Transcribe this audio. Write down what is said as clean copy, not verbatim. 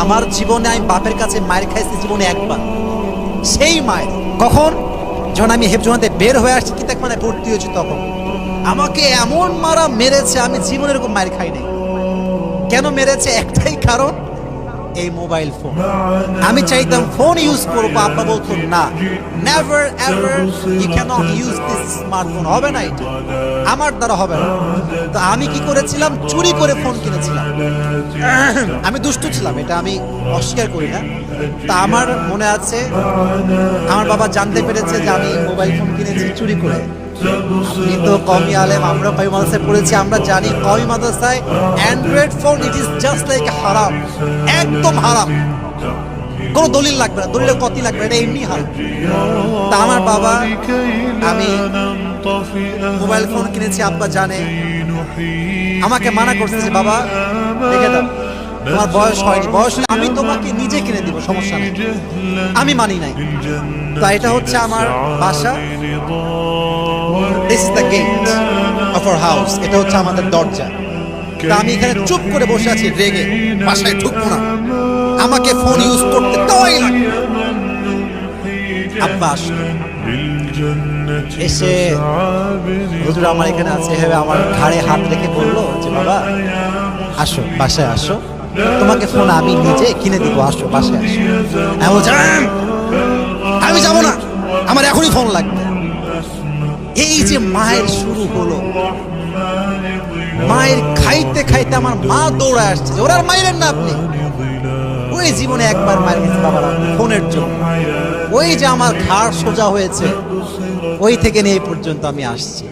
আমার জীবনে আমি বাপের কাছে মায়ের খাইছি জীবনে একবার। সেই মায়ের কখন, যখন আমি হেফজোনাতে বের হয়ে আসছি কিতাক মানে ভর্তি হয়েছি, তখন আমাকে এমন মারা মেরেছে, আমি জীবনে এরকম মায়ের খাই নাই। কেন মেরেছে? একটাই কারণ, এই মোবাইল ফোন। আমি চাইতাম ফোন ইউজ করবো, আব্বা বলতো না, never ever you can not use this smartphone, হবে না, এটা আমার দ্বারা হবে না। তো আমি কি করেছিলাম, চুরি করে ফোন কিনেছিলাম। আমি দুষ্টু ছিলাম, এটা আমি অস্বীকার করি না। তা আমার মনে আছে, আমার বাবা জানতে পেরেছে যে আমি মোবাইল ফোন কিনেছি চুরি করে। আপনি তো কওমি আলেম, আমরা কওমি মাদ্রাসায় পড়েছি, আমরা জানি কওমি মাদ্রাসায় Android phone it is just like হারাম, একদম হারাম, কোনো দলিল লাগবে না, দলিলের কতি লাগবে, এটা এমনি হারাম। তা আমার বাবা, আমি মোবাইল ফোন কিনেছি, আব্বা জানে, আমাকে মানা করছে যে বাবা দেখে দাও, তোমার বয়স হয়নি, বয়স হলে আমি তোমাকে নিজে কিনে দিব, সমস্যা নেই। আমি মানি নাই। তো এটা হচ্ছে আমার বাসা, this is the gate of our house, এটা হচ্ছে আমাদের দরজা। তা আমি এখানে চুপ করে বসে আছি রেগে, বাসায় ঢুকবো না, আমাকে ফোন ইউজ করতে দেওয়াই লাগবে। আব্বা আসলো, এসে হুজুর আমার এখানে আছে, এভাবে আমার ঘাড়ে হাত রেখে বললো যে বাবা আসো, বাসায় আসো, তোমাকে ফোন আমি নিজে কিনে দিব, আসো বাসায় আসো। আমি বলছি আমি যাবো না, আমার এখনই ফোন লাগবে। এই যে মায়ের শুরু হলো, মায়ের খাইতে খাইতে আমার মা দৌড়ায় আসছে, ওরা আর মাইলেন না আপনি। ওই জীবনে একবার মায়ের গেছে বাবারা ফোনের জন্য, ওই যে আমার ঘাড় সোজা হয়েছে, ওই থেকে নিয়ে এই পর্যন্ত আমি আসছি।